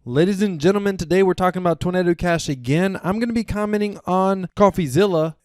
Ladies and gentlemen, today we're talking about Tornado Cash again. I'm going to be commenting on Coffeezilla.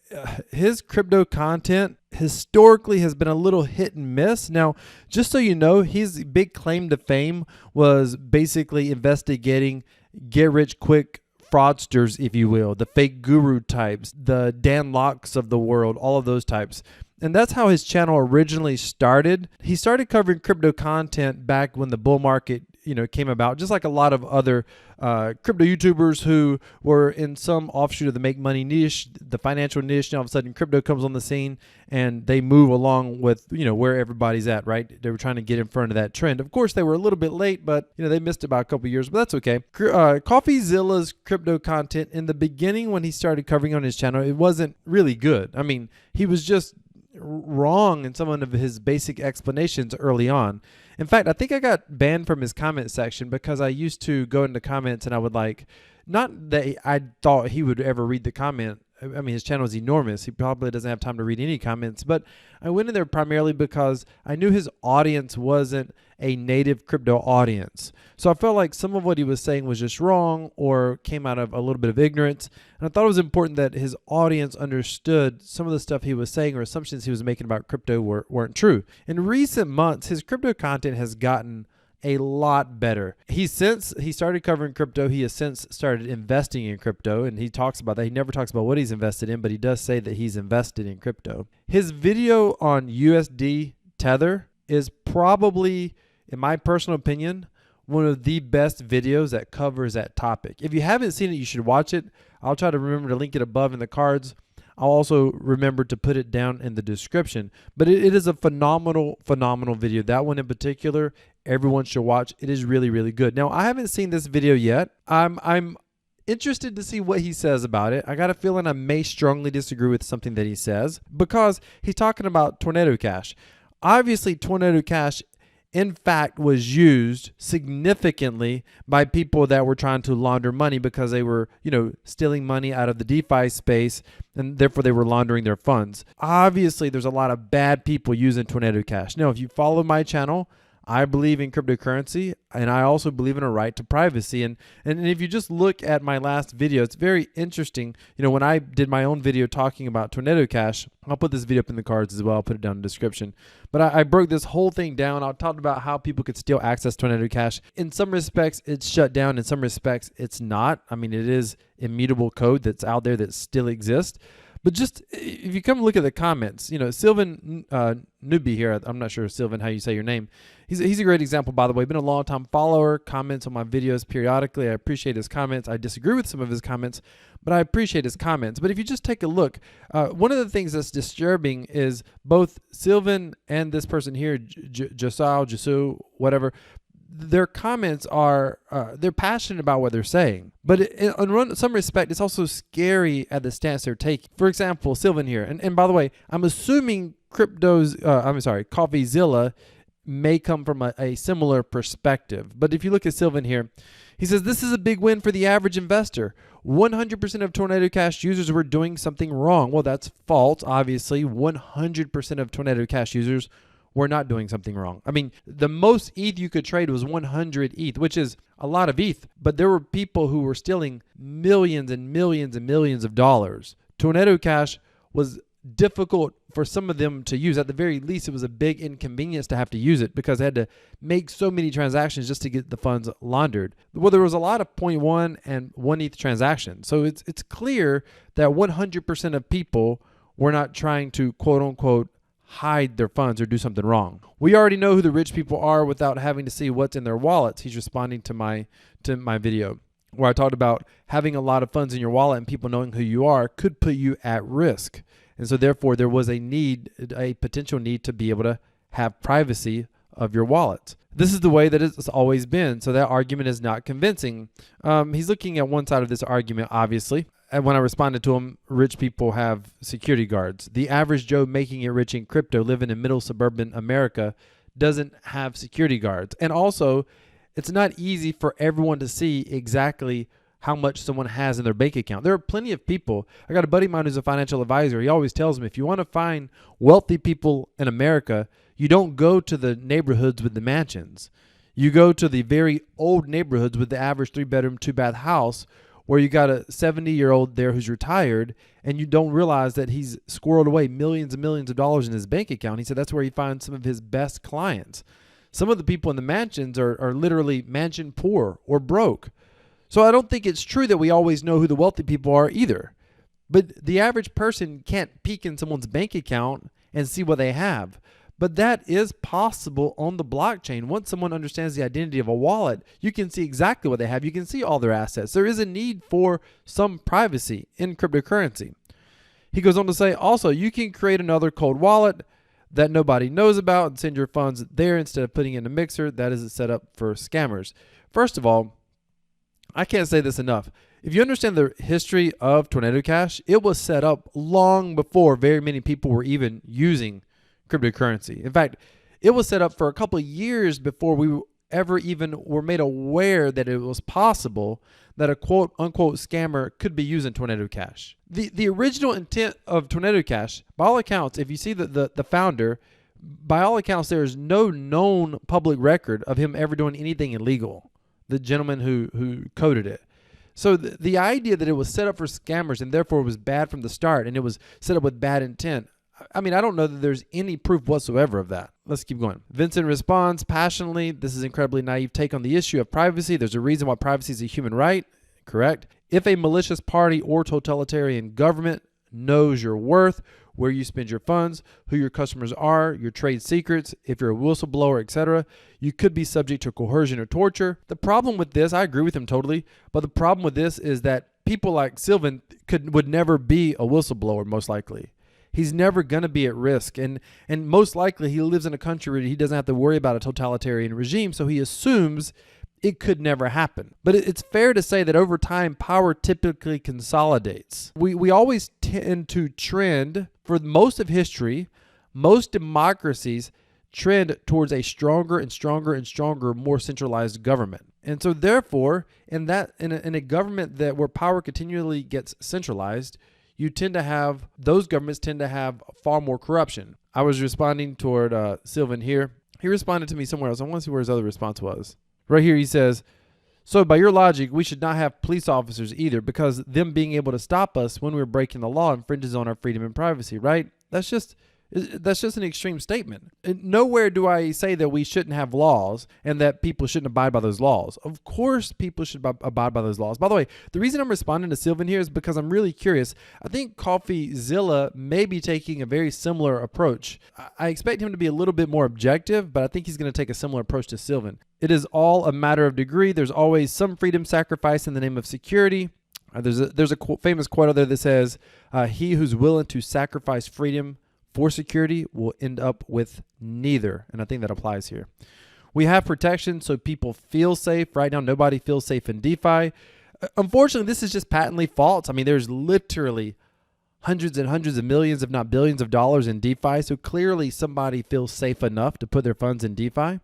His crypto content historically has been a little hit and miss. Now, just so you know, his big claim to fame was basically investigating get-rich-quick fraudsters, if you will, the fake guru types, the Dan Locks of the world, all of those types. And that's how his channel originally started. He started covering crypto content back when the bull market came about, just like a lot of other crypto YouTubers who were in some offshoot of the make money niche, the financial niche. Now all of a sudden crypto comes on the scene and they move along with where everybody's at, right? They were trying to get in front of that trend. Of course, they were a little bit late, but they missed it by a couple of years, but that's okay. Coffeezilla's crypto content in the beginning, when he started covering on his channel, it wasn't really good. I mean, he was just wrong in some of his basic explanations early on. In fact, I think I got banned from his comment section because I used to go into comments and I would not that I thought he would ever read the comment. I mean, his channel is enormous. He probably doesn't have time to read any comments, but I went in there primarily because I knew his audience wasn't a native crypto audience. So I felt like some of what he was saying was just wrong or came out of a little bit of ignorance. And I thought it was important that his audience understood some of the stuff he was saying or assumptions he was making about crypto weren't true. In recent months, his crypto content has gotten a lot better. He started covering crypto, he has since started investing in crypto, and he talks about that. He never talks about what he's invested in, but he does say that he's invested in crypto. His video on USD Tether is probably, in my personal opinion, one of the best videos that covers that topic. If you haven't seen it, you should watch it. I'll try to remember to link it above in the cards. I'll also remember to put it down in the description. But it is a phenomenal video. That one in particular, everyone should watch. It is really, really good. Now, I haven't seen this video yet. I'm interested to see what he says about it. I got a feeling I may strongly disagree with something that he says because he's talking about Tornado Cash. Obviously, Tornado Cash, in fact, was used significantly by people that were trying to launder money because they were, stealing money out of the DeFi space, and therefore they were laundering their funds. Obviously, there's a lot of bad people using Tornado Cash. Now, if you follow my channel, I believe in cryptocurrency, and I also believe in a right to privacy. And if you just look at my last video, it's very interesting. When I did my own video talking about Tornado Cash, I'll put this video up in the cards as well. I'll put it down in the description. But I broke this whole thing down. I talked about how people could still access Tornado Cash. In some respects, it's shut down. In some respects, it's not. I mean, it is immutable code that's out there that still exists. But just if you come look at the comments, Sylvan Newbie here, I'm not sure, Sylvan, how you say your name. He's a great example, by the way. Been a long time follower, comments on my videos periodically. I appreciate his comments. I disagree with some of his comments, but I appreciate his comments. But if you just take a look, one of the things that's disturbing is both Sylvan and this person here, Jasu, whatever, their comments are, they're passionate about what they're saying. But in some respect, it's also scary at the stance they're taking. For example, Sylvan here. And by the way, I'm assuming Coffeezilla may come from a similar perspective. But if you look at Sylvan here, he says, this is a big win for the average investor. 100% of Tornado Cash users were doing something wrong. Well, that's false, obviously. 100% of Tornado Cash users were not doing something wrong. I mean, the most ETH you could trade was 100 ETH, which is a lot of ETH, but there were people who were stealing millions and millions and millions of dollars. Tornado Cash was difficult for some of them to use. At the very least, it was a big inconvenience to have to use it because they had to make so many transactions just to get the funds laundered. Well, there was a lot of 0.1 and 1 ETH transactions. So it's clear that 100% of people were not trying to, quote unquote, hide their funds or do something wrong. We already know who the rich people are without having to see what's in their wallets. He's responding to my video where I talked about having a lot of funds in your wallet and people knowing who you are could put you at risk. And so therefore there was a potential need to be able to have privacy of your wallet. This is the way that it's always been. So that argument is not convincing. He's looking at one side of this argument, obviously. And when I responded to him, rich people have security guards. The average Joe making it rich in crypto living in middle suburban America doesn't have security guards. And also, it's not easy for everyone to see exactly how much someone has in their bank account. There are plenty of people. I got a buddy of mine who's a financial advisor. He always tells me, if you want to find wealthy people in America, you don't go to the neighborhoods with the mansions. You go to the very old neighborhoods with the average 3-bedroom, 2-bath house where you got a 70-year-old there who's retired, and you don't realize that he's squirreled away millions and millions of dollars in his bank account. He said that's where he finds some of his best clients. Some of the people in the mansions are literally mansion poor or broke. So I don't think it's true that we always know who the wealthy people are either. But the average person can't peek in someone's bank account and see what they have. But that is possible on the blockchain. Once someone understands the identity of a wallet, you can see exactly what they have. You can see all their assets. There is a need for some privacy in cryptocurrency. He goes on to say, also, you can create another cold wallet that nobody knows about and send your funds there instead of putting it in a mixer. That is set up for scammers. First of all, I can't say this enough. If you understand the history of Tornado Cash, it was set up long before very many people were even using cryptocurrency. In fact, it was set up for a couple of years before we ever even were made aware that it was possible that a quote unquote scammer could be using Tornado Cash. The original intent of Tornado Cash, by all accounts, if you see the founder, by all accounts, there is no known public record of him ever doing anything illegal. The gentleman who coded it. So the idea that it was set up for scammers and therefore it was bad from the start and it was set up with bad intent, I mean, I don't know that there's any proof whatsoever of that. Let's keep going. Vincent responds passionately, this is incredibly naive take on the issue of privacy. There's a reason why privacy is a human right. Correct. If a malicious party or totalitarian government knows your worth, where you spend your funds, who your customers are, your trade secrets, if you're a whistleblower, etc., you could be subject to coercion or torture. The problem with this, I agree with him totally, but the problem with this is that people like Sylvan would never be a whistleblower, most likely. He's never going to be at risk. And most likely he lives in a country where he doesn't have to worry about a totalitarian regime, so he assumes it could never happen. But it's fair to say that over time, power typically consolidates. We always tend to trend, for most of history, most democracies trend towards a stronger and stronger and stronger, more centralized government. And so therefore, in a government where power continually gets centralized, those governments tend to have far more corruption. I was responding toward Sylvan here. He responded to me somewhere else. I want to see where his other response was. Right here he says, so by your logic, we should not have police officers either, because them being able to stop us when we're breaking the law infringes on our freedom and privacy, right? That's just an extreme statement. And nowhere do I say that we shouldn't have laws and that people shouldn't abide by those laws. Of course, people should abide by those laws. By the way, the reason I'm responding to Sylvan here is because I'm really curious. I think Coffeezilla may be taking a very similar approach. I expect him to be a little bit more objective, but I think he's going to take a similar approach to Sylvan. It is all a matter of degree. There's always some freedom sacrificed in the name of security. There's a famous quote out there that says, he who's willing to sacrifice freedom for security will end up with neither. And I think that applies here. We have protection so people feel safe. Right now, nobody feels safe in DeFi. Unfortunately, this is just patently false. I mean, there's literally hundreds and hundreds of millions, if not billions of dollars in DeFi. So clearly somebody feels safe enough to put their funds in DeFi.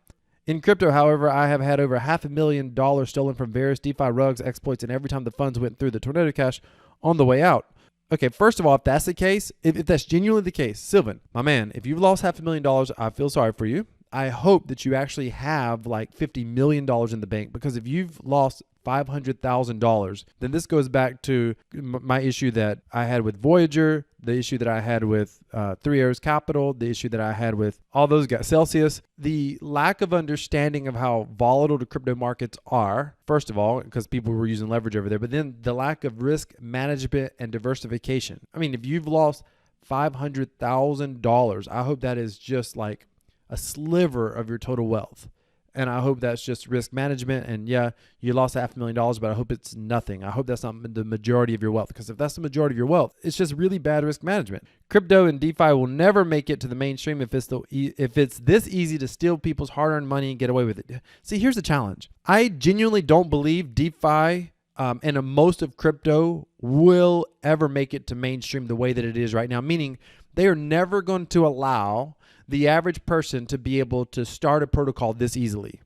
In crypto, however, I have had over $500,000 stolen from various DeFi rugs, exploits, and every time the funds went through the Tornado Cash on the way out. Okay, first of all, if that's the case, if that's genuinely the case, Sylvan, my man, if you've lost $500,000, I feel sorry for you. I hope that you actually have like $50 million in the bank, because if you've lost $500,000, then this goes back to my issue that I had with Voyager, the issue that I had with Three Arrows Capital, the issue that I had with all those guys, Celsius. The lack of understanding of how volatile the crypto markets are, first of all, because people were using leverage over there, but then the lack of risk management and diversification. I mean, if you've lost $500,000, I hope that is just like a sliver of your total wealth. And I hope that's just risk management. And yeah, you lost $500,000, but I hope it's nothing. I hope that's not the majority of your wealth, because if that's the majority of your wealth, it's just really bad risk management. Crypto and DeFi will never make it to the mainstream if it's this easy to steal people's hard-earned money and get away with it. See, here's the challenge. I genuinely don't believe DeFi and most of crypto will ever make it to mainstream the way that it is right now, meaning they are never going to allow the average person to be able to start a protocol this easily.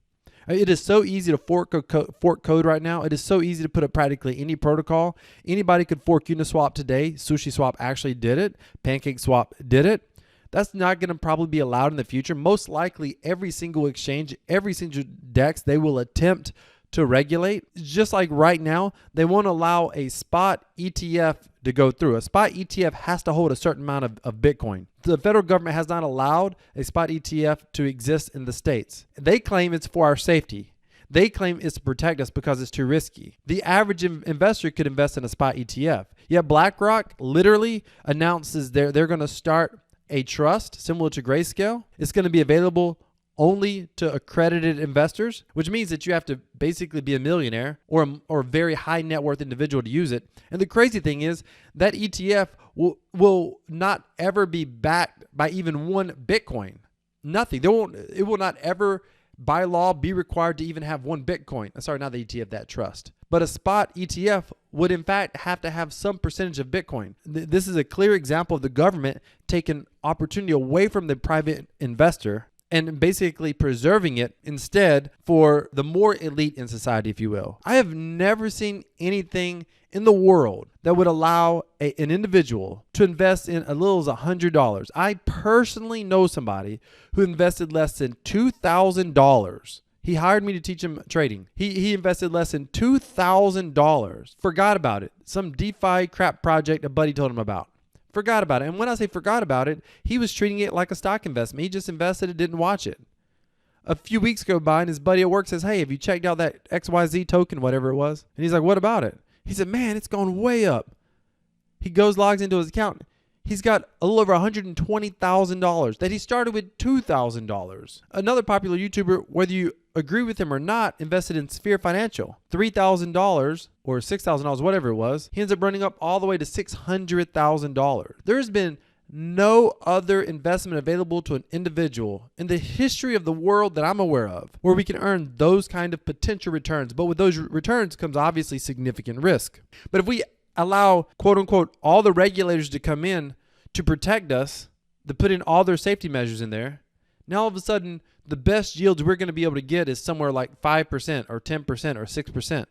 It is so easy to fork code right now. It is so easy to put up practically any protocol. Anybody could fork Uniswap today. SushiSwap actually did it. PancakeSwap did it. That's not going to probably be allowed in the future. Most likely every single exchange, every single DEX, they will attempt to regulate. Just like right now, they won't allow a spot ETF to go through. A spot ETF has to hold a certain amount of Bitcoin. The federal government has not allowed a spot ETF to exist in the states. They claim it's for our safety. They claim it's to protect us because it's too risky. The average investor could invest in a spot ETF. Yet BlackRock literally announces they're going to start a trust similar to Grayscale. It's going to be available only to accredited investors, which means that you have to basically be a millionaire or a very high net worth individual to use it. And the crazy thing is that ETF will not ever be backed by even one Bitcoin. Nothing. It will not ever by law be required to even have one Bitcoin. Sorry, not the ETF, that trust. But a spot ETF would in fact have to have some percentage of Bitcoin. This is a clear example of the government taking opportunity away from the private investor and basically preserving it instead for the more elite in society, if you will. I have never seen anything in the world that would allow an individual to invest in as little as $100. I personally know somebody who invested less than $2,000. He hired me to teach him trading. He invested less than $2,000. Forgot about it. Some DeFi crap project a buddy told him about. Forgot about it. And when I say forgot about it, he was treating it like a stock investment. He just invested it, didn't watch it. A few weeks go by and his buddy at work says, hey, have you checked out that XYZ token, whatever it was? And he's like, what about it? He said, man, it's gone way up. He logs into his account. He's got a little over $120,000 that he started with $2,000. Another popular YouTuber, whether you agree with him or not, invested in Sphere Financial. $3,000 or $6,000, whatever it was. He ends up running up all the way to $600,000. There's been no other investment available to an individual in the history of the world that I'm aware of where we can earn those kind of potential returns. But with those returns comes obviously significant risk. But if we allow, quote unquote, all the regulators to come in to protect us, to put in all their safety measures in there, now all of a sudden the best yields we're going to be able to get is somewhere like 5% or 10% or 6%.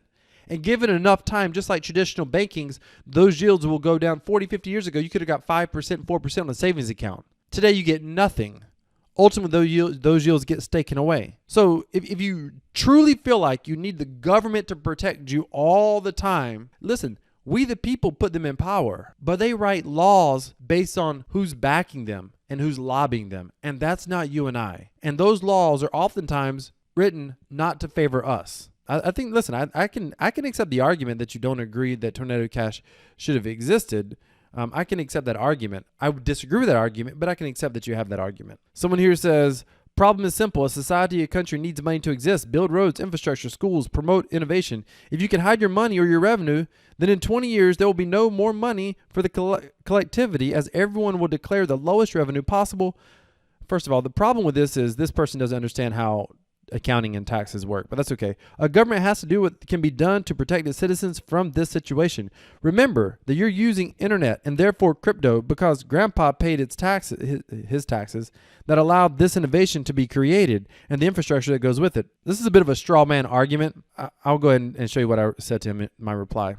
And given enough time, just like traditional bankings, those yields will go down. 40, 50 years ago, you could have got 5%, 4% on a savings account. Today, you get nothing. Ultimately, those yields get taken away. So if you truly feel like you need the government to protect you all the time, listen, we the people put them in power, but they write laws based on who's backing them and who's lobbying them. And that's not you and I. And those laws are oftentimes written not to favor us. I think, listen, I can accept the argument that you don't agree that Tornado Cash should have existed. I can accept that argument. I would disagree with that argument, but I can accept that you have that argument. Someone here says, problem is simple. A society, a country needs money to exist. Build roads, infrastructure, schools, promote innovation. If you can hide your money or your revenue, then in 20 years, there will be no more money for the collectivity as everyone will declare the lowest revenue possible. First of all, the problem with this is this person doesn't understand how accounting and taxes work, but that's okay. A government has to do what can be done to protect its citizens from this situation. Remember that you're using internet and therefore crypto because grandpa paid his taxes that allowed this innovation to be created and the infrastructure that goes with it. This is a bit of a straw man argument. I'll go ahead and show you what I said to him in my reply.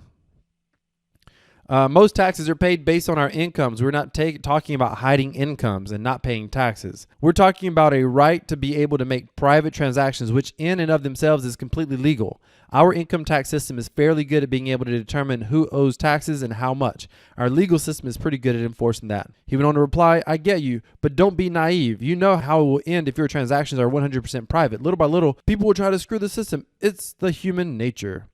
Most taxes are paid based on our incomes. We're not talking about hiding incomes and not paying taxes. We're talking about a right to be able to make private transactions, which in and of themselves is completely legal. Our income tax system is fairly good at being able to determine who owes taxes and how much. Our legal system is pretty good at enforcing that. He went on to reply, I get you, but don't be naive. You know how it will end if your transactions are 100% private. Little by little, people will try to screw the system. It's the human nature.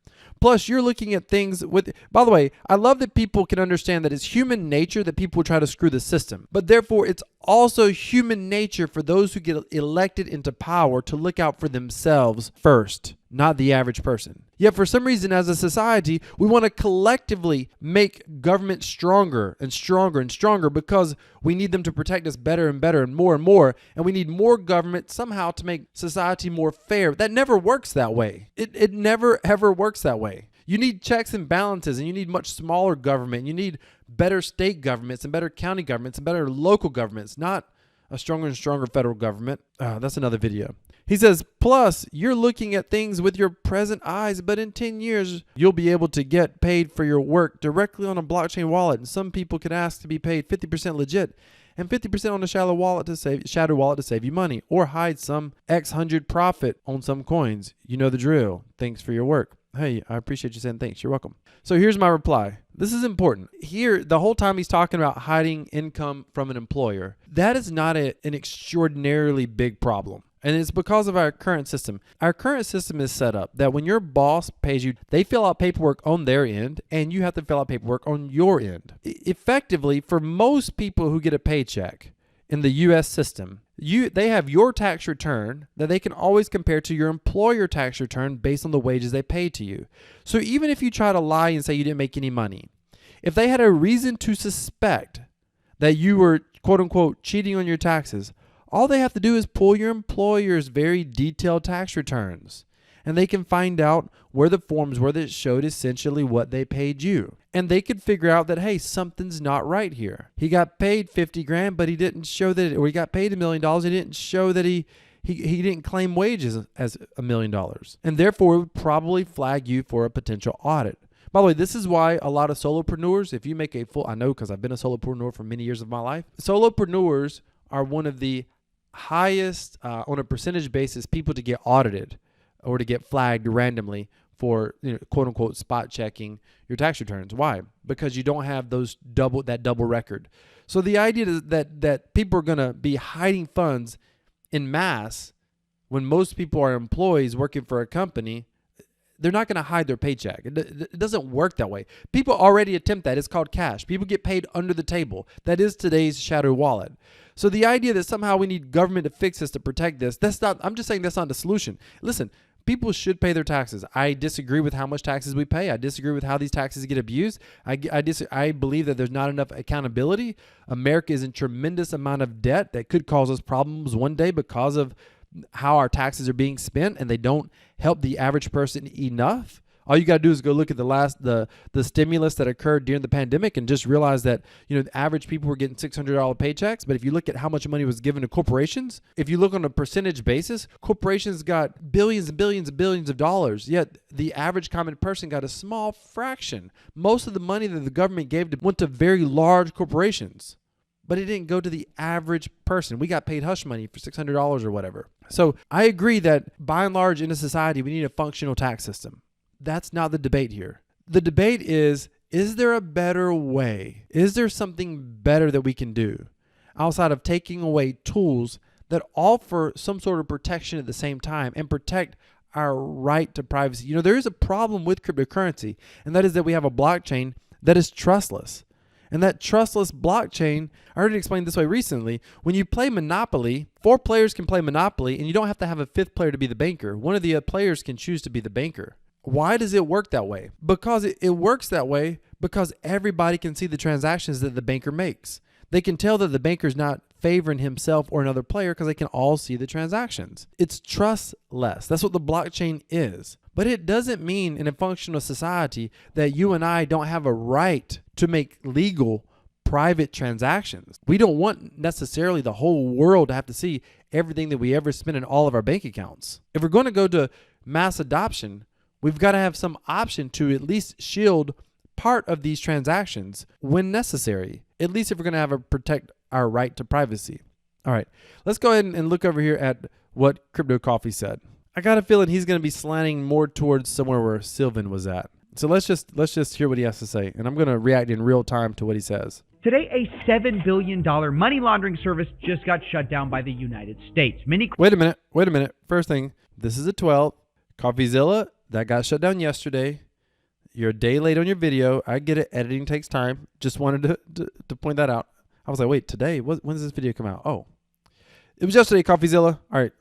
Plus, you're looking at things with, by the way, I love that people can understand that it's human nature that people try to screw the system. But therefore, it's also human nature for those who get elected into power to look out for themselves first, not the average person. Yet for some reason, as a society, we want to collectively make government stronger and stronger and stronger because we need them to protect us better and better and more. And we need more government somehow to make society more fair. That never works that way. It never, ever works that way. You need checks and balances, and you need much smaller government. You need better state governments and better county governments and better local governments, not a stronger and stronger federal government. That's another video. He says, plus, you're looking at things with your present eyes, but in 10 years, you'll be able to get paid for your work directly on a blockchain wallet. And some people could ask to be paid 50% legit. and 50% on the shadow wallet to save you money, or hide some X hundred profit on some coins. You know the drill. Thanks for your work. Hey, I appreciate you saying thanks. You're welcome. So here's my reply. This is important. Here, the whole time he's talking about hiding income from an employer. That is not an extraordinarily big problem. And it's because of our current system. Our current system is set up that when your boss pays you, they fill out paperwork on their end, and you have to fill out paperwork on your end. Effectively, for most people who get a paycheck in the U.S. system, they have your tax return that they can always compare to your employer tax return based on the wages they pay to you. So even if you try to lie and say you didn't make any money, if they had a reason to suspect that you were, quote unquote, cheating on your taxes, all they have to do is pull your employer's very detailed tax returns, and they can find out where the forms were that showed essentially what they paid you. And they could figure out that, hey, something's not right here. He got paid 50 grand, but he didn't show that, or he got paid $1 million. He didn't show that he didn't claim wages as $1 million. And therefore, it would probably flag you for a potential audit. By the way, this is why a lot of solopreneurs, if you make a full, I know because I've been a solopreneur for many years of my life, solopreneurs are one of the highest on a percentage basis people to get audited or to get flagged randomly for, quote unquote, spot checking your tax returns. Why? Because you don't have that double record. So the idea is that people are going to be hiding funds in mass when most people are employees working for a company. They're not going to hide their paycheck. It doesn't work that way. People already attempt that. It's called cash. People get paid under the table. That is today's shadow wallet. So the idea that somehow we need government to fix this to protect this, I'm just saying that's not the solution. Listen, people should pay their taxes. I disagree with how much taxes we pay. I disagree with how these taxes get abused. I believe that there's not enough accountability. America is in tremendous amount of debt that could cause us problems one day because of how our taxes are being spent, and they don't help the average person enough. All you got to do is go look at the stimulus that occurred during the pandemic and just realize that, the average people were getting $600 paychecks. But if you look at how much money was given to corporations, if you look on a percentage basis, corporations got billions and billions and billions of dollars. Yet the average common person got a small fraction. Most of the money that the government went to very large corporations, but it didn't go to the average person. We got paid hush money for $600 or whatever. So I agree that by and large in a society, we need a functional tax system. That's not the debate here. The debate is there a better way? Is there something better that we can do outside of taking away tools that offer some sort of protection at the same time and protect our right to privacy? There is a problem with cryptocurrency, and that is that we have a blockchain that is trustless. And that trustless blockchain, I heard it explained this way recently. When you play Monopoly, 4 players can play Monopoly, and you don't have to have a 5th player to be the banker. One of the players can choose to be the banker. Why does it work that way? Because it works that way because everybody can see the transactions that the banker makes. They can tell that the banker's not favoring himself or another player because they can all see the transactions. It's trustless. That's what the blockchain is. But it doesn't mean in a functional society that you and I don't have a right to make legal private transactions. We don't want necessarily the whole world to have to see everything that we ever spend in all of our bank accounts. If we're going to go to mass adoption, we've got to have some option to at least shield part of these transactions when necessary, at least if we're going to protect our right to privacy. All right, let's go ahead and look over here at what Crypto Coffee said. I got a feeling he's going to be slanting more towards somewhere where Sylvan was at. So let's just hear what he has to say, and I'm going to react in real time to what he says. Today, a $7 billion money laundering service just got shut down by the United States. Wait a minute. First thing, this is a 12. Coffeezilla, that got shut down yesterday. You're a day late on your video. I get it. Editing takes time. Just wanted to point that out. I was like, wait, today? When does this video come out? Oh, it was yesterday, Coffeezilla. All right.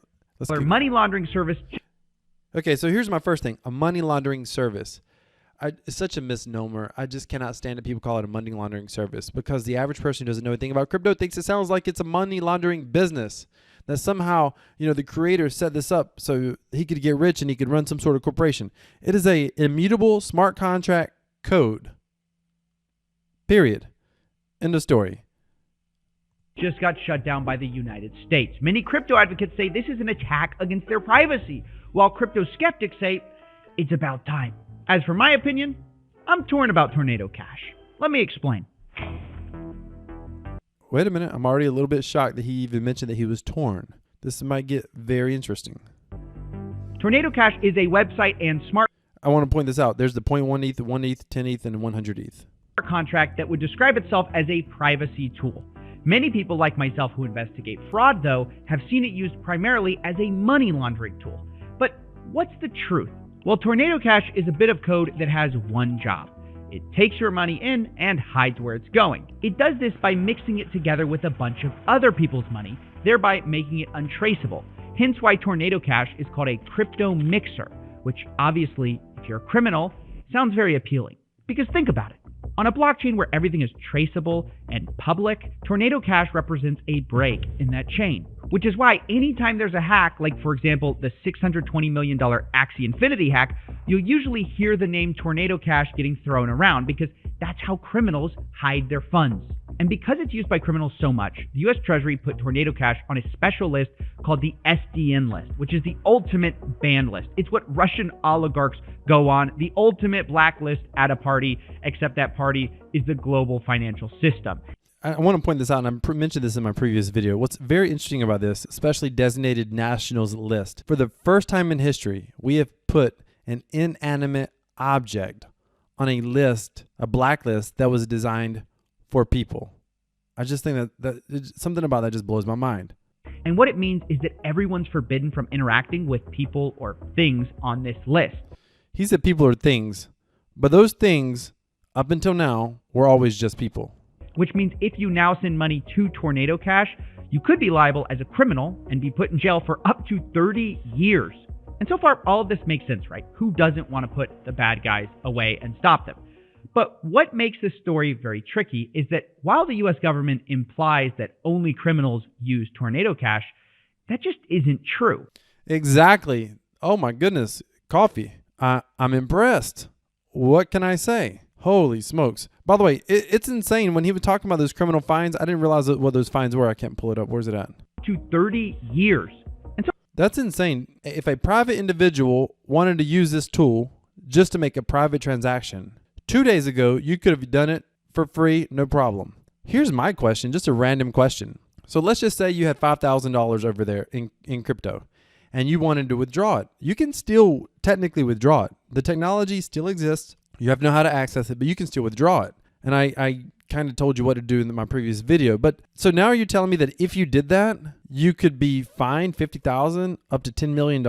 Money laundering service. Okay, so here's my first thing. A money laundering service. It's such a misnomer. I just cannot stand that people call it a money laundering service because the average person who doesn't know anything about crypto thinks it sounds like it's a money laundering business. That somehow, the creator set this up so he could get rich and he could run some sort of corporation. It is a immutable smart contract code. Period. End of story. Just got shut down by the United States. Many crypto advocates say this is an attack against their privacy, while crypto skeptics say it's about time. As for my opinion, I'm torn about Tornado Cash. Let me explain. Wait a minute. I'm already a little bit shocked that he even mentioned that he was torn. This might get very interesting. Tornado Cash is a website and smart I want to point this out. There's the 0.1 ETH, 1 ETH, 10 ETH, and 100 ETH. contract that would describe itself as a privacy tool. Many people like myself who investigate fraud, though, have seen it used primarily as a money laundering tool. But what's the truth? Well, Tornado Cash is a bit of code that has one job. It takes your money in and hides where it's going. It does this by mixing it together with a bunch of other people's money, thereby making it untraceable. Hence why Tornado Cash is called a crypto mixer, which obviously, if you're a criminal, sounds very appealing. Because think about it. On a blockchain where everything is traceable and public, Tornado Cash represents a break in that chain. Which is why anytime there's a hack, like for example the $620 million Axie Infinity hack, you'll usually hear the name Tornado Cash getting thrown around because that's how criminals hide their funds. And because it's used by criminals so much, the US Treasury put Tornado Cash on a special list called the SDN list, which is the ultimate ban list. It's what Russian oligarchs go on, the ultimate blacklist at a party, except that party is the global financial system. I want to point this out, and I mentioned this in my previous video. What's very interesting about this, especially designated nationals list, for the first time in history, we have put an inanimate object on a list, a blacklist that was designed for people. I just think that something about that just blows my mind. And what it means is that everyone's forbidden from interacting with people or things on this list. He said people are things, but those things, up until now, were always just people. Which means if you now send money to Tornado Cash, you could be liable as a criminal and be put in jail for up to 30 years. And so far, all of this makes sense, right? Who doesn't want to put the bad guys away and stop them? But what makes this story very tricky is that while the US government implies that only criminals use Tornado Cash, that just isn't true. Exactly. Oh my goodness. Coffee. I'm impressed. What can I say? Holy smokes. By the way, it's insane. When he was talking about those criminal fines, I didn't realize what those fines were. I can't pull it up. Where's it at? To 30 years. And so that's insane. If a private individual wanted to use this tool just to make a private transaction, 2 days ago, you could have done it for free, no problem. Here's my question, just a random question. So let's just say you had $5,000 over there in crypto and you wanted to withdraw it. You can still technically withdraw it. The technology still exists. You have to know how to access it, but you can still withdraw it. And I kind of told you what to do in my previous video. But so now you're telling me that if you did that, you could be fined $50,000 up to $10 million,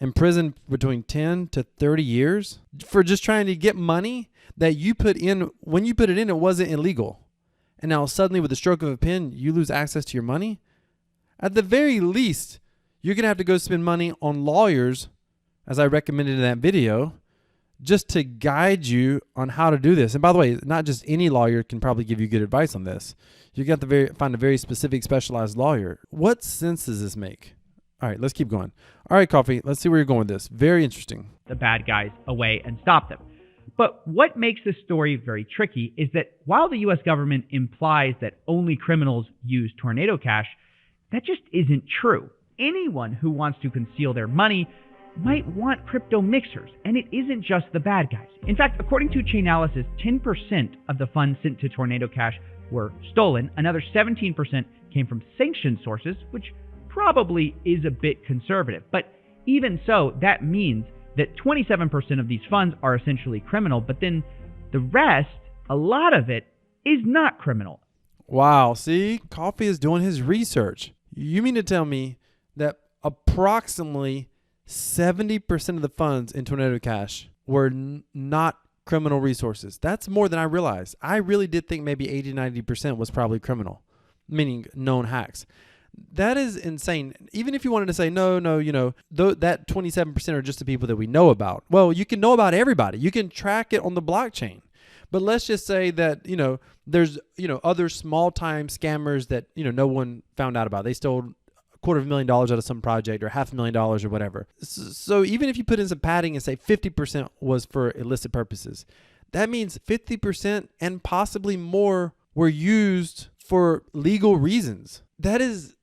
imprisoned between 10 to 30 years for just trying to get money that you put in. When you put it in, it wasn't illegal. And now suddenly with the stroke of a pen, you lose access to your money. At the very least, you're going to have to go spend money on lawyers, as I recommended in that video, just to guide you on how to do this. And by the way, not just any lawyer can probably give you good advice on this. You got to find a very specific, specialized lawyer. What sense does this make? All right, let's keep going. All right, Coffee, let's see where you're going with this. Very interesting. The bad guys away and stop them. But what makes this story very tricky is that while the US government implies that only criminals use Tornado Cash, that just isn't true. Anyone who wants to conceal their money might want crypto mixers, and it isn't just the bad guys. In fact, according to Chainalysis, 10% of the funds sent to Tornado Cash were stolen. Another 17% came from sanctioned sources, which probably is a bit conservative. But even so, that means that 27% of these funds are essentially criminal, but then the rest, a lot of it, is not criminal. Wow, see, Coffee is doing his research. You mean to tell me that approximately 70% of the funds in Tornado Cash were not criminal resources? That's more than I realized. I really did think maybe 80-90% was probably criminal, meaning known hacks. That is insane. Even if you wanted to say, no, that 27% are just the people that we know about. Well, you can know about everybody. You can track it on the blockchain. But let's just say that, there's, other small time scammers that, no one found out about. They stole $250,000 out of some project or $500,000 or whatever. So even if you put in some padding and say 50% was for illicit purposes, that means 50% and possibly more were used for legal reasons. That is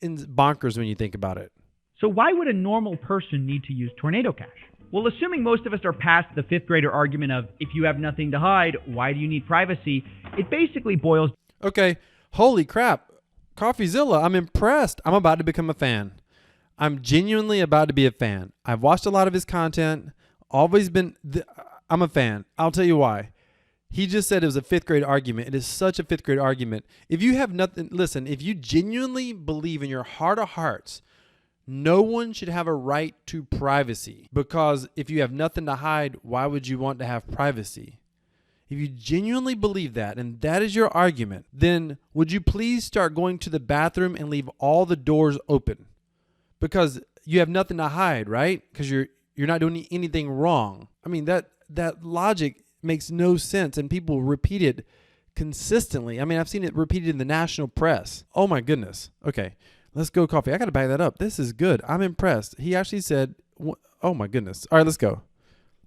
bonkers when you think about it. So why would a normal person need to use Tornado Cash? Well, assuming most of us are past the fifth grader argument of if you have nothing to hide, why do you need privacy? It basically boils. Okay, Holy crap. Coffeezilla, I'm impressed. I'm about to become a fan. I'm genuinely about to be a fan. I've watched a lot of his content. I'm a fan. I'll tell you why. He just said it was a fifth grade argument. It is such a fifth grade argument. If you have nothing, listen, if you genuinely believe in your heart of hearts, no one should have a right to privacy, because if you have nothing to hide, why would you want to have privacy? If you genuinely believe that, and that is your argument, then would you please start going to the bathroom and leave all the doors open? Because you have nothing to hide, right? Because you're not doing anything wrong. I mean, that logic makes no sense, and people repeat it consistently. I mean, I've seen it repeated in the national press. Oh my goodness. Okay, let's go coffee. I got to back that up. This is good. I'm impressed. He actually said, oh my goodness. All right, let's go.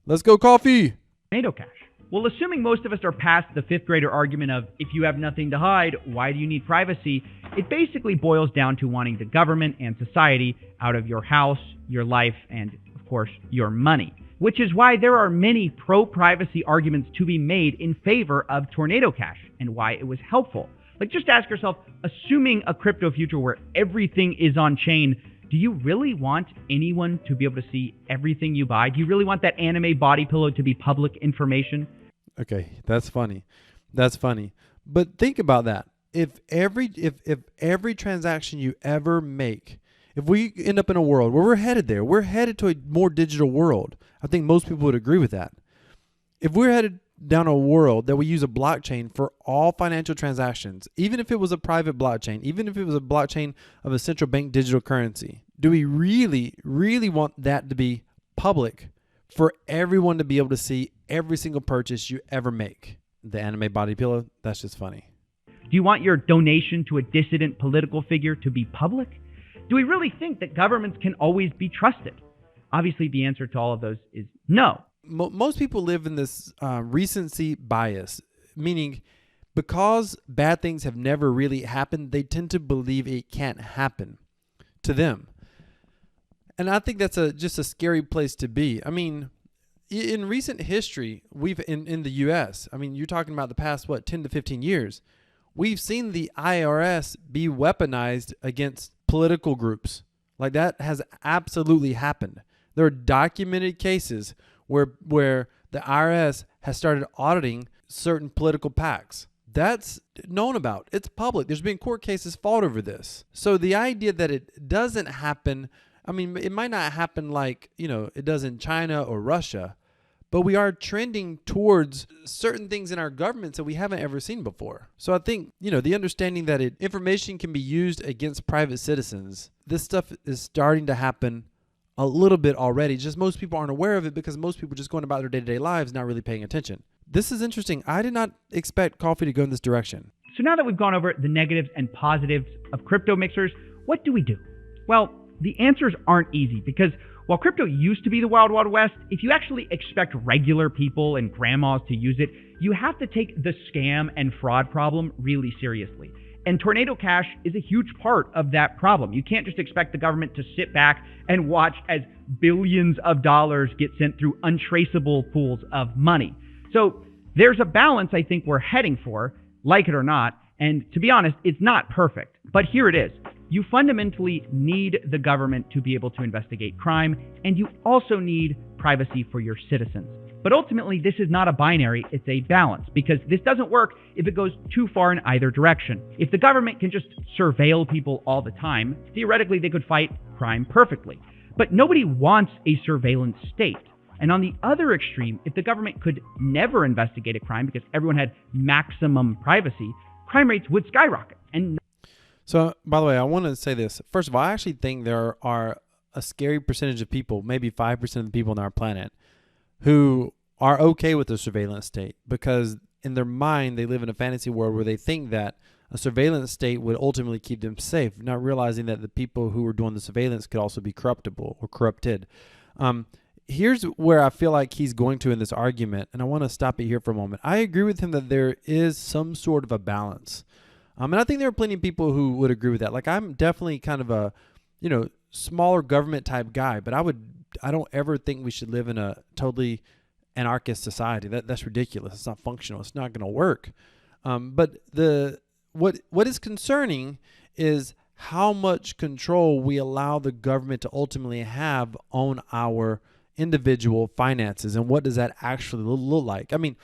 Let's go coffee. Tornado cash. Well, assuming most of us are past the fifth grader argument of if you have nothing to hide, why do you need privacy? It basically boils down to wanting the government and society out of your house, your life, and of course, your money. Which is why there are many pro-privacy arguments to be made in favor of Tornado Cash and why it was helpful. Like, just ask yourself, assuming a crypto future where everything is on chain, do you really want anyone to be able to see everything you buy? Do you really want that anime body pillow to be public information? Okay, that's funny. That's funny. But think about that. If every transaction you ever make, if we end up in a world where we're headed to a more digital world. I think most people would agree with that. If we're headed down a world that we use a blockchain for all financial transactions, even if it was a private blockchain, even if it was a blockchain of a central bank digital currency, do we really, really want that to be public for everyone to be able to see every single purchase you ever make? The anime body pillow, that's just funny. Do you want your donation to a dissident political figure to be public? Do we really think that governments can always be trusted? Obviously, the answer to all of those is no. Most people live in this recency bias, meaning because bad things have never really happened, they tend to believe it can't happen to them. And I think that's just a scary place to be. I mean, in recent history, we've in the U.S., I mean, you're talking about the past, 10 to 15 years, we've seen the IRS be weaponized against political groups. Like, that has absolutely happened. There are documented cases where the IRS has started auditing certain political PACs. That's known about. It's public. There's been court cases fought over this. So the idea that it doesn't happen, I mean, it might not happen like, it does in China or Russia, but we are trending towards certain things in our governments that we haven't ever seen before. So I think, the understanding that information can be used against private citizens, this stuff is starting to happen a little bit already. Just most people aren't aware of it because most people are just going about their day-to-day lives, not really paying attention. This is interesting. I did not expect coffee to go in this direction. So now that we've gone over the negatives and positives of crypto mixers, what do we do? Well, the answers aren't easy because while crypto used to be the Wild Wild West, if you actually expect regular people and grandmas to use it, you have to take the scam and fraud problem really seriously. And Tornado Cash is a huge part of that problem. You can't just expect the government to sit back and watch as billions of dollars get sent through untraceable pools of money. So there's a balance I think we're heading for, like it or not. And to be honest, it's not perfect. But here it is. You fundamentally need the government to be able to investigate crime, and you also need privacy for your citizens. But ultimately, this is not a binary, it's a balance, because this doesn't work if it goes too far in either direction. If the government can just surveil people all the time, theoretically they could fight crime perfectly. But nobody wants a surveillance state. And on the other extreme, if the government could never investigate a crime because everyone had maximum privacy, crime rates would skyrocket. So, by the way, I want to say this. First of all, I actually think there are a scary percentage of people, maybe 5% of the people on our planet, who are okay with the surveillance state because in their mind, they live in a fantasy world where they think that a surveillance state would ultimately keep them safe, not realizing that the people who are doing the surveillance could also be corruptible or corrupted. Here's where I feel like he's going to in this argument, and I want to stop it here for a moment. I agree with him that there is some sort of a balance. And I think there are plenty of people who would agree with that. Like, I'm definitely kind of a, smaller government type guy, but I don't ever think we should live in a totally anarchist society. That's ridiculous. It's not functional. It's not going to work. But what is concerning is how much control we allow the government to ultimately have on our individual finances, and what does that actually look like? I mean,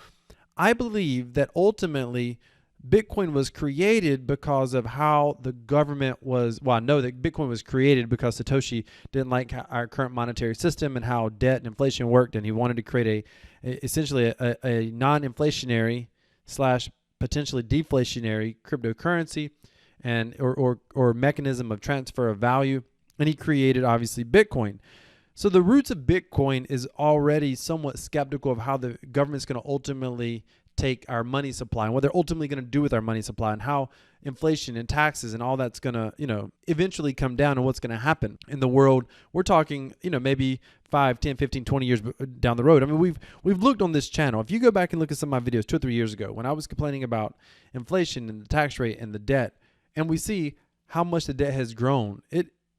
I believe that ultimately Bitcoin was created because of how the government was. Well, I know that Bitcoin was created because Satoshi didn't like our current monetary system and how debt and inflation worked, and he wanted to create essentially a non-inflationary slash potentially deflationary cryptocurrency and or mechanism of transfer of value. And he created obviously Bitcoin. So the roots of Bitcoin is already somewhat skeptical of how the government's going to ultimately take our money supply and what they're ultimately going to do with our money supply, and how inflation and taxes and all that's going to, eventually come down, and what's going to happen in the world. We're talking, maybe 5, 10, 15, 20 years down the road. I mean, we've looked on this channel. If you go back and look at some of my videos 2 or 3 years ago when I was complaining about inflation and the tax rate and the debt, and we see how much the debt has grown.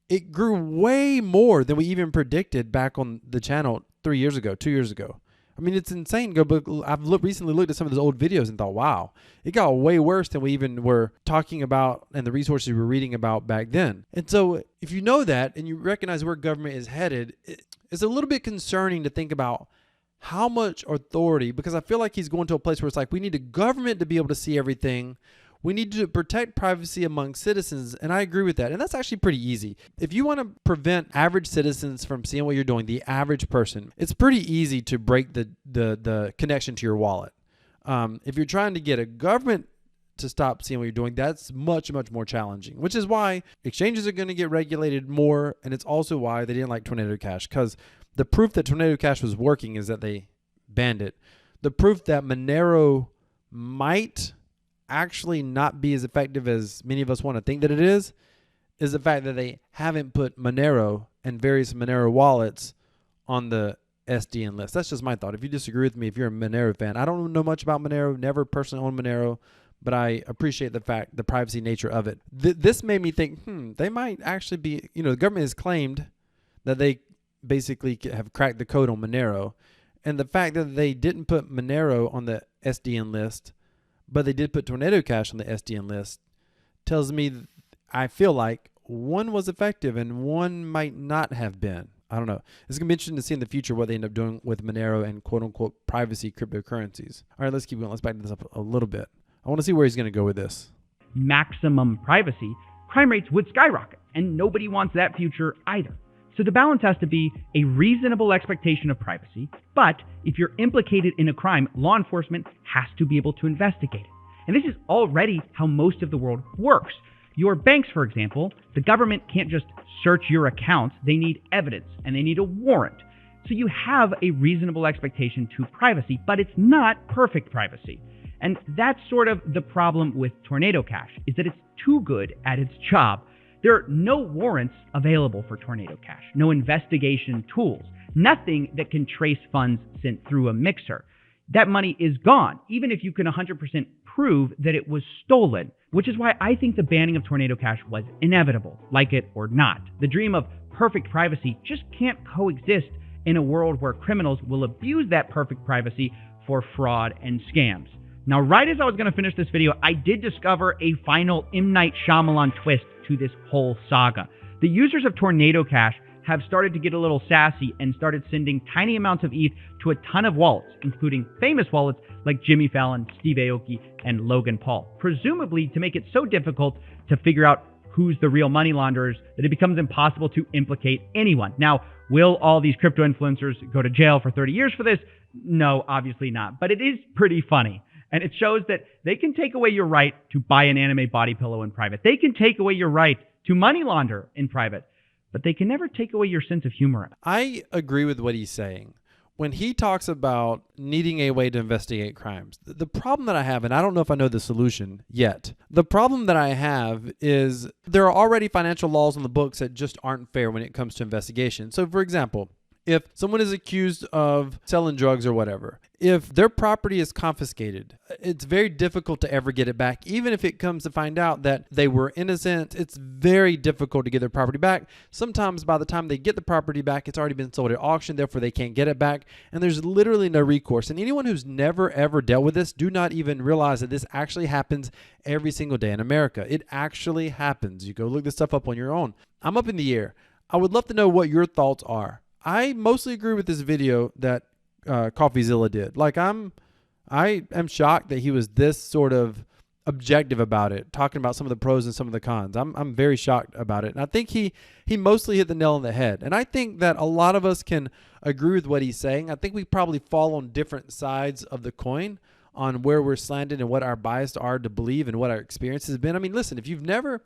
It grew way more than we even predicted back on the channel 3 years ago, 2 years ago. I mean, it's insane. I've recently looked at some of those old videos and thought, wow, it got way worse than we even were talking about and the resources we were reading about back then. And so if you know that and you recognize where government is headed, it's a little bit concerning to think about how much authority, because I feel like he's going to a place where it's like we need a government to be able to see everything. We need to protect privacy among citizens, and I agree with that. And that's actually pretty easy. If you want to prevent average citizens from seeing what you're doing, the average person, it's pretty easy to break the connection to your wallet. If you're trying to get a government to stop seeing what you're doing, that's much, much more challenging, which is why exchanges are going to get regulated more, and it's also why they didn't like Tornado Cash, because the proof that Tornado Cash was working is that they banned it. The proof that Monero might actually not be as effective as many of us want to think that it is the fact that they haven't put Monero and various Monero wallets on the SDN list. That's just my thought. If you disagree with me, if you're a Monero fan, I don't know much about Monero, never personally owned Monero, but I appreciate the privacy nature of it. This made me think, they might actually be, the government has claimed that they basically have cracked the code on Monero, and the fact that they didn't put Monero on the SDN list, but they did put Tornado Cash on the SDN list, tells me I feel like one was effective and one might not have been. I don't know. It's going to be interesting to see in the future what they end up doing with Monero and quote-unquote privacy cryptocurrencies. All right, let's keep going. Let's back this up a little bit. I want to see where he's going to go with this. Maximum privacy, crime rates would skyrocket, and nobody wants that future either. So the balance has to be a reasonable expectation of privacy, but if you're implicated in a crime, law enforcement has to be able to investigate it. And this is already how most of the world works. Your banks, for example, the government can't just search your accounts. They need evidence, and they need a warrant. So you have a reasonable expectation to privacy, but it's not perfect privacy. And that's sort of the problem with Tornado Cash, is that it's too good at its job. There are no warrants available for Tornado Cash, no investigation tools, nothing that can trace funds sent through a mixer. That money is gone, even if you can 100% prove that it was stolen, which is why I think the banning of Tornado Cash was inevitable, like it or not. The dream of perfect privacy just can't coexist in a world where criminals will abuse that perfect privacy for fraud and scams. Now, right as I was going to finish this video, I did discover a final M. Night Shyamalan twist to this whole saga. The users of Tornado Cash have started to get a little sassy and started sending tiny amounts of ETH to a ton of wallets, including famous wallets like Jimmy Fallon, Steve Aoki, and Logan Paul, presumably to make it so difficult to figure out who's the real money launderers that it becomes impossible to implicate anyone. Now, will all these crypto influencers go to jail for 30 years for this? No, obviously not, but it is pretty funny. And it shows that they can take away your right to buy an anime body pillow in private. They can take away your right to money launder in private, but they can never take away your sense of humor. I agree with what he's saying. When he talks about needing a way to investigate crimes, the problem that I have, and I don't know if I know the solution yet, the problem that I have is there are already financial laws on the books that just aren't fair when it comes to investigation. So, for example, If someone is accused of selling drugs or whatever, if their property is confiscated, it's very difficult to ever get it back. Even if it comes to find out that they were innocent, it's very difficult to get their property back. Sometimes by the time they get the property back, it's already been sold at auction, therefore they can't get it back. And there's literally no recourse. And anyone who's never ever dealt with this do not even realize that this actually happens every single day in America. It actually happens. You go look this stuff up on your own. I'm up in the air. I would love to know what your thoughts are. I mostly agree with this video that Coffeezilla did. Like I am shocked that he was this sort of objective about it, talking about some of the pros and some of the cons. I'm very shocked about it. And I think he mostly hit the nail on the head. And I think that a lot of us can agree with what he's saying. I think we probably fall on different sides of the coin on where we're slanted and what our biases are to believe and what our experience has been. I mean, listen, if you've never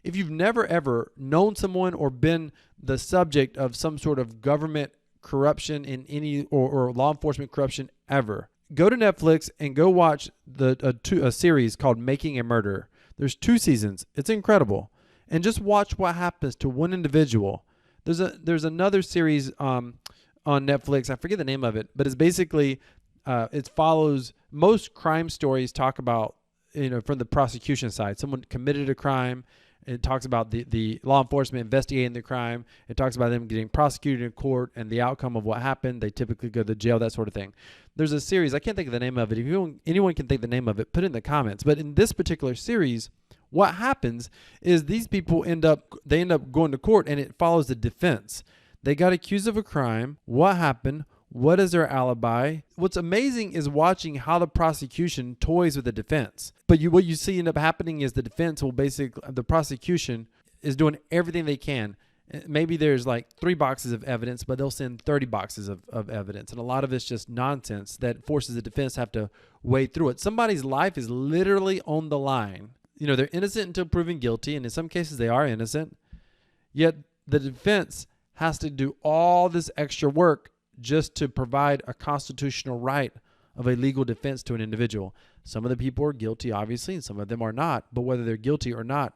ever known someone or been the subject of some sort of government corruption in any or law enforcement corruption ever, go to Netflix and go watch a series called Making a Murderer. There's 2 seasons. It's incredible. And just watch what happens to one individual. There's another series on Netflix. I forget the name of it, but it's basically it follows most crime stories talk about, from the prosecution side. Someone committed a crime. It talks about the law enforcement investigating the crime. It talks about them getting prosecuted in court and the outcome of what happened. They typically go to jail, that sort of thing. There's a series. I can't think of the name of it. If anyone can think the name of it, put it in the comments. But in this particular series, what happens is these people end up going to court, and it follows the defense. They got accused of a crime. What happened? What is their alibi? What's amazing is watching how the prosecution toys with the defense. But what you see end up happening is the prosecution is doing everything they can. Maybe there's like 3 boxes of evidence, but they'll send 30 boxes of evidence. And a lot of it's just nonsense that forces the defense to have to wade through it. Somebody's life is literally on the line. They're innocent until proven guilty, and in some cases they are innocent. Yet the defense has to do all this extra work just to provide a constitutional right of a legal defense to an individual. Some of the people are guilty, obviously, and some of them are not. But whether they're guilty or not,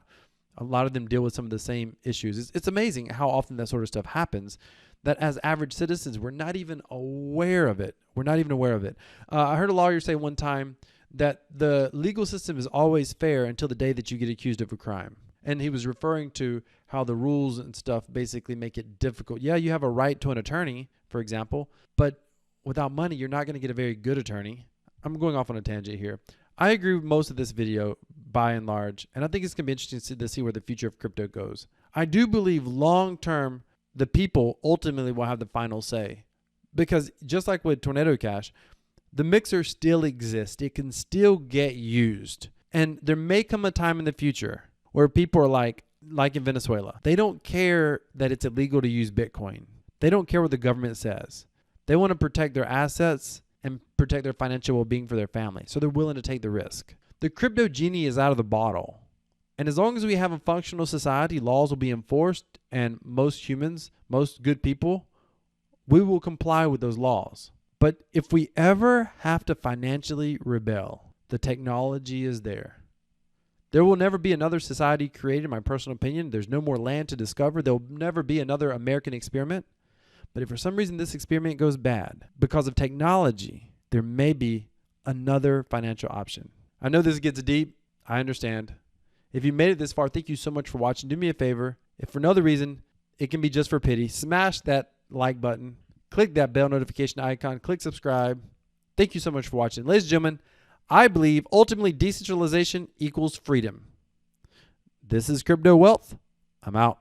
a lot of them deal with some of the same issues. It's amazing how often that sort of stuff happens, that as average citizens, we're not even aware of it. I heard a lawyer say one time that the legal system is always fair until the day that you get accused of a crime. And he was referring to how the rules and stuff basically make it difficult. Yeah, you have a right to an attorney, for example, but without money, you're not going to get a very good attorney. I'm going off on a tangent here. I agree with most of this video by and large, and I think it's going to be interesting to see where the future of crypto goes. I do believe long term, the people ultimately will have the final say, because just like with Tornado Cash, the mixer still exists. It can still get used. And there may come a time in the future where people are like in Venezuela, they don't care that it's illegal to use Bitcoin. They don't care what the government says. They want to protect their assets and protect their financial well-being for their family. So they're willing to take the risk. The crypto genie is out of the bottle. And as long as we have a functional society, laws will be enforced, and most humans, most good people, we will comply with those laws. But if we ever have to financially rebel, the technology is there. There will never be another society created, in my personal opinion. There's no more land to discover. There will never be another American experiment. But if for some reason this experiment goes bad because of technology, there may be another financial option. I know this gets deep. I understand. If you made it this far, thank you so much for watching. Do me a favor. If for no other reason, it can be just for pity. Smash that like button. Click that bell notification icon. Click subscribe. Thank you so much for watching. Ladies and gentlemen, I believe ultimately decentralization equals freedom. This is Crypto Wealth. I'm out.